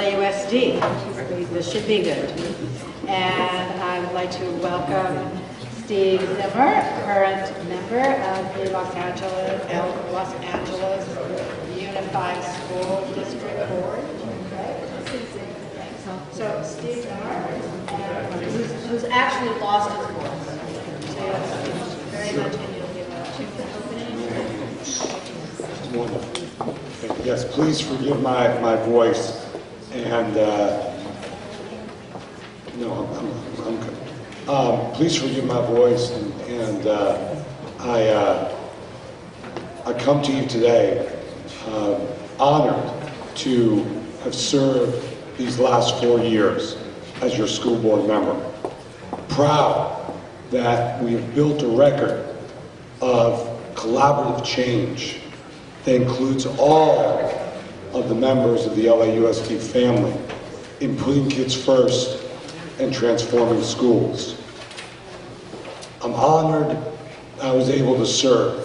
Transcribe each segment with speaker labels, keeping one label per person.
Speaker 1: LAUSD. This should be good. And I would like to welcome Steve Zimmer, current member of the Los Angeles Unified School District Board. So Steve Zimmer, who's actually lost his voice. So very much, and you'll give a 2-minute opening.
Speaker 2: Wonderful. Yes, please forgive my voice, and no, I'm good. Please forgive my voice, and I come to you today honored to have served these last 4 years as your school board member. Proud that we have built a record of collaborative change that includes all of the members of the LAUSD family in putting kids first and transforming schools. I'm honored I was able to serve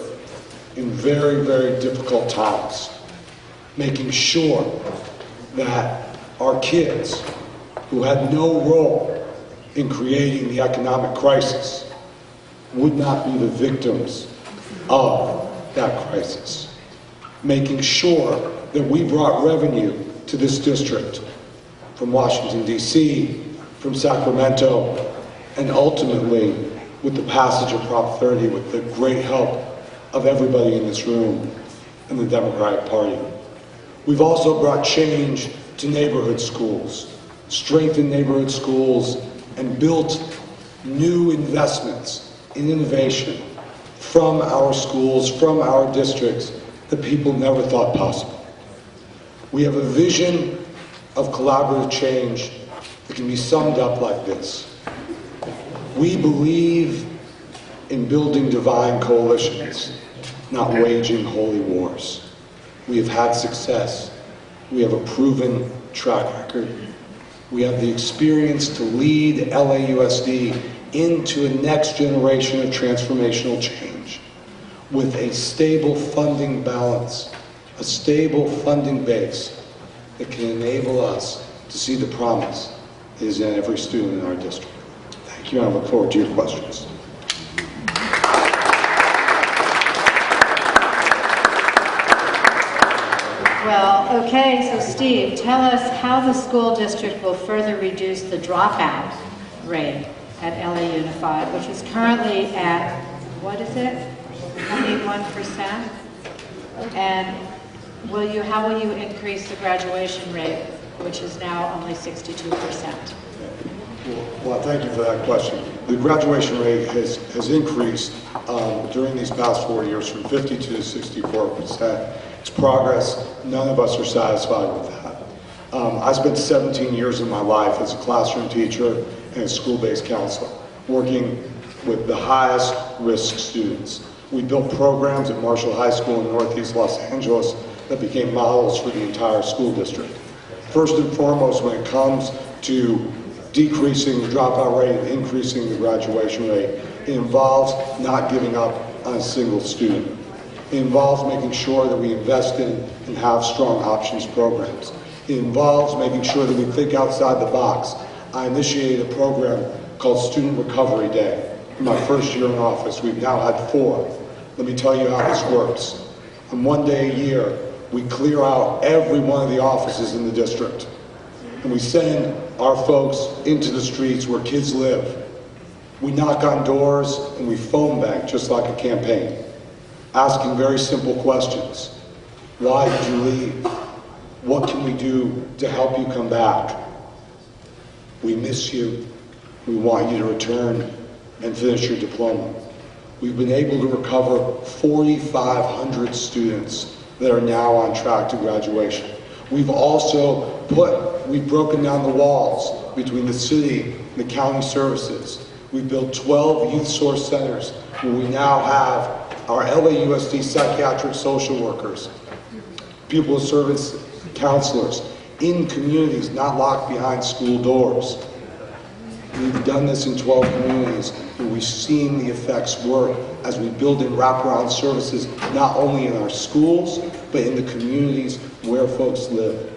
Speaker 2: in very, very difficult times, making sure that our kids, who had no role in creating the economic crisis, would not be the victims of that crisis. Making sure that we brought revenue to this district from Washington, D.C., from Sacramento, and ultimately with the passage of Prop 30 with the great help of everybody in this room and the Democratic Party. We've also brought change to neighborhood schools, strengthened neighborhood schools, and built new investments in innovation from our schools, from our districts, that people never thought possible. We have a vision of collaborative change that can be summed up like this. We believe in building divine coalitions, not waging holy wars. We have had success. We have a proven track record. We have the experience to lead LAUSD into a next generation of transformational change with a stable funding balance, a stable funding base that can enable us to see the promise that is in every student in our district. Thank you, and I look forward to your questions.
Speaker 1: Well, okay, so Steve, tell us how the school district will further reduce the dropout rate at LA Unified, which is currently at, what is it, 21%? And how will you increase the graduation rate, which is now only 62%?
Speaker 2: Well, thank you for that question. The graduation rate has increased during these past 4 years from 52 to 64%. It's progress. None of us are satisfied with that. I spent 17 years of my life as a classroom teacher and a school-based counselor, working with the highest risk students. We built programs at Marshall High School in Northeast Los Angeles that became models for the entire school district. First and foremost, when it comes to decreasing the dropout rate and increasing the graduation rate, it involves not giving up on a single student. It involves making sure that we invest in and have strong options programs. It involves making sure that we think outside the box. I initiated a program called Student Recovery Day. In my first year in office, we've now had 4. Let me tell you how this works. On one day a year, we clear out every one of the offices in the district. And we send our folks into the streets where kids live. We knock on doors and we phone bank just like a campaign, asking very simple questions. Why did you leave? What can we do to help you come back? We miss you. We want you to return and finish your diploma. We've been able to recover 4,500 students that are now on track to graduation. We've also we've broken down the walls between the city and the county services. We've built 12 youth source centers where we now have our LAUSD psychiatric social workers, pupil service counselors in communities, not locked behind school doors. We've done this in 12 communities, and we've seen the effects work as we build in wraparound services, not only in our schools, but in the communities where folks live.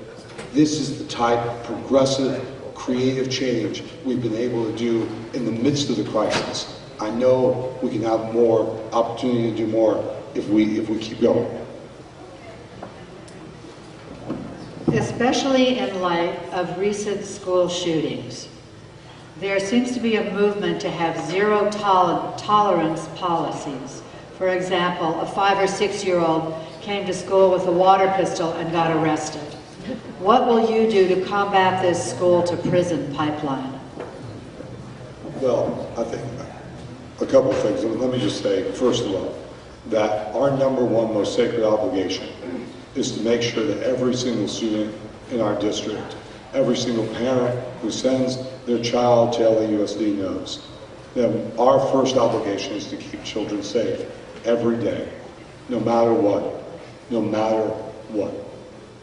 Speaker 2: This is the type of progressive, creative change we've been able to do in the midst of the crisis. I know we can have more opportunity to do more if we keep going.
Speaker 1: Especially in light of recent school shootings, there seems to be a movement to have zero tolerance policies. For example, a 5 or 6 year old came to school with a water pistol and got arrested. What will you do to combat this school to prison pipeline?
Speaker 2: Well, I think a couple of things. Let me just say, first of all, that our number one most sacred obligation is to make sure that every single student in our district, every single parent who sends their child to LAUSD knows that our first obligation is to keep children safe every day, no matter what, no matter what.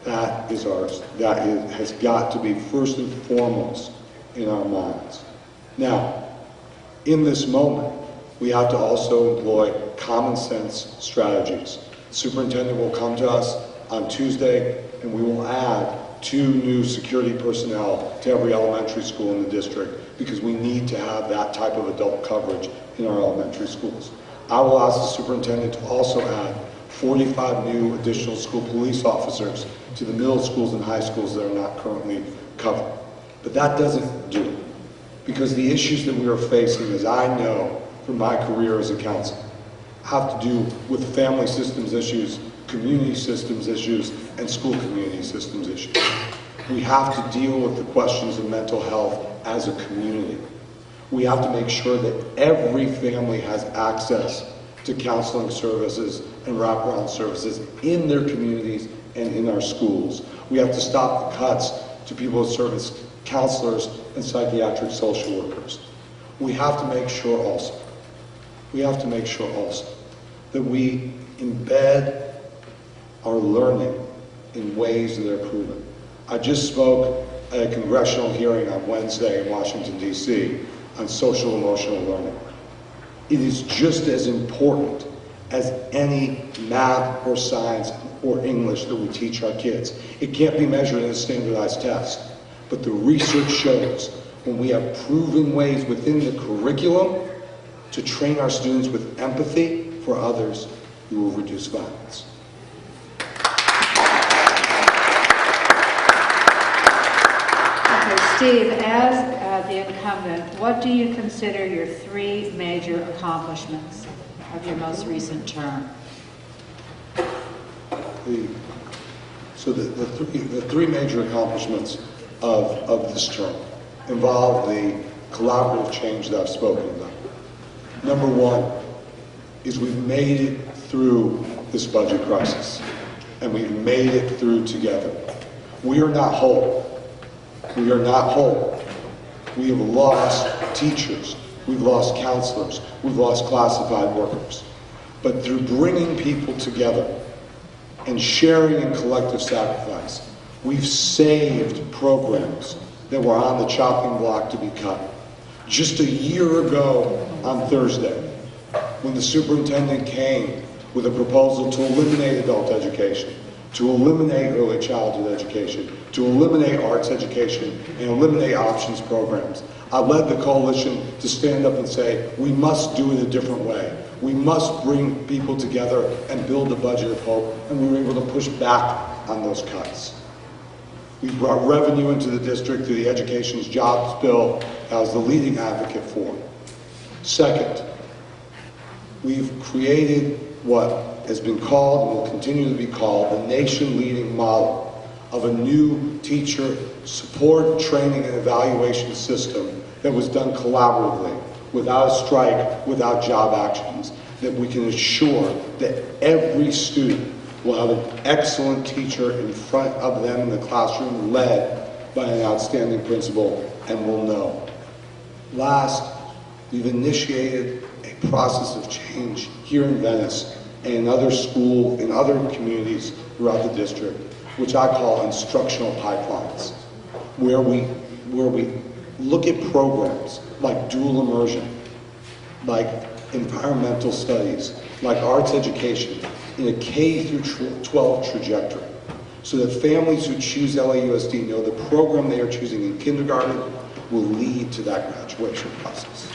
Speaker 2: That is ours. That has got to be first and foremost in our minds. Now, in this moment, we have to also employ common sense strategies. The superintendent will come to us on Tuesday, and we will add 2 new security personnel to every elementary school in the district because we need to have that type of adult coverage in our elementary schools. I will ask the superintendent to also add 45 new additional school police officers to the middle schools and high schools that are not currently covered. But that doesn't do it, because the issues that we are facing, as I know from my career as a counselor, have to do with family systems issues, community systems issues, and school community systems issues. We have to deal with the questions of mental health as a community. We have to make sure that every family has access to counseling services and wraparound services in their communities and in our schools. We have to stop the cuts to people who serve as counselors and psychiatric social workers. We have to make sure also that we embed our learning in ways that are proven. I just spoke at a congressional hearing on Wednesday in Washington, D.C. on social emotional learning. It is just as important as any math or science or English that we teach our kids. It can't be measured in a standardized test, but the research shows when we have proven ways within the curriculum to train our students with empathy for others, we will reduce violence.
Speaker 1: Okay, Steve, as the incumbent, what do you consider your 3 major accomplishments of your most recent term?
Speaker 2: The 3 major accomplishments of this term involve the collaborative change that I've spoken about. Number 1 is we've made it through this budget crisis, and we've made it through together. We are not whole. We are not whole. We have lost teachers. We've lost counselors. We've lost classified workers. But through bringing people together and sharing in collective sacrifice, we've saved programs that were on the chopping block to be cut. Just a year ago on Thursday, when the superintendent came with a proposal to eliminate adult education, to eliminate early childhood education, to eliminate arts education, and eliminate options programs, I led the coalition to stand up and say, we must do it a different way. We must bring people together and build a budget of hope, and we were able to push back on those cuts. We brought revenue into the district through the Education's Jobs Bill that I was the leading advocate for. Second, we've created what has been called and will continue to be called the nation-leading model of a new teacher support, training, and evaluation system that was done collaboratively, without a strike, without job actions, that we can assure that every student will have an excellent teacher in front of them in the classroom, led by an outstanding principal, and will know. Last, we've initiated a process of change here in Venice and in other communities throughout the district, which I call instructional pipelines, where we look at programs like dual immersion, like environmental studies, like arts education in a K through 12 trajectory, so that families who choose LAUSD know the program they are choosing in kindergarten will lead to that graduation process.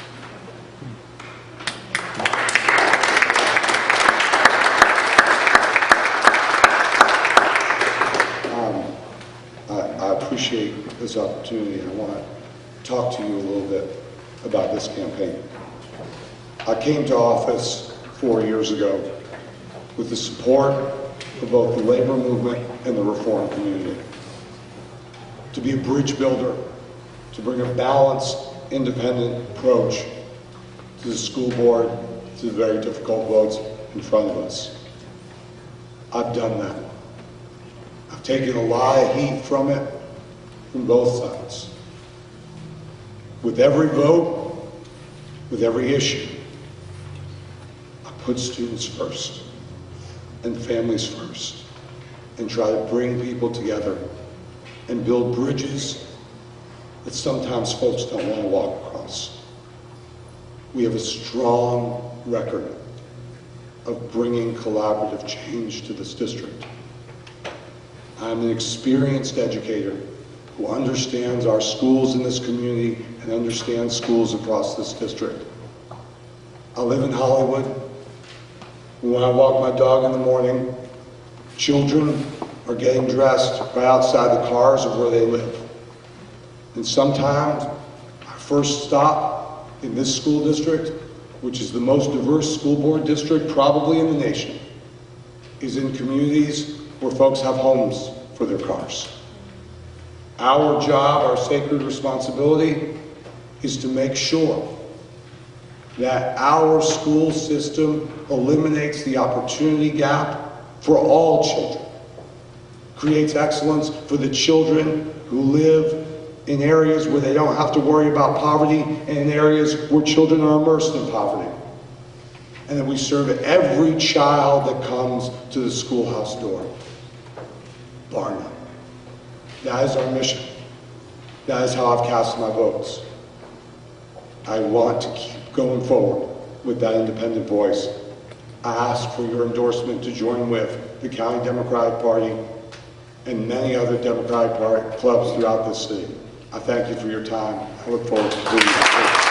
Speaker 2: I appreciate this opportunity. I want to talk to you a little bit about this campaign. I came to office 4 years ago with the support of both the labor movement and the reform community, to be a bridge builder, to bring a balanced, independent approach to the school board, to the very difficult votes in front of us. I've done that. I've taken a lot of heat from it, from both sides. With every vote, with every issue, I put students first and families first and try to bring people together and build bridges that sometimes folks don't want to walk across. We have a strong record of bringing collaborative change to this district. I'm an experienced educator who understands our schools in this community and understands schools across this district. I live in Hollywood. When I walk my dog in the morning, children are getting dressed right outside the cars of where they live. And sometimes our first stop in this school district, which is the most diverse school board district probably in the nation, is in communities where folks have homes for their cars. Our job, our sacred responsibility, is to make sure that our school system eliminates the opportunity gap for all children, creates excellence for the children who live in areas where they don't have to worry about poverty and in areas where children are immersed in poverty. And that we serve every child that comes to the schoolhouse door, bar none. That is our mission. That is how I've cast my votes. I want to keep going forward with that independent voice. I ask for your endorsement to join with the County Democratic Party and many other Democratic Party clubs throughout this city. I thank you for your time. I look forward to doing this.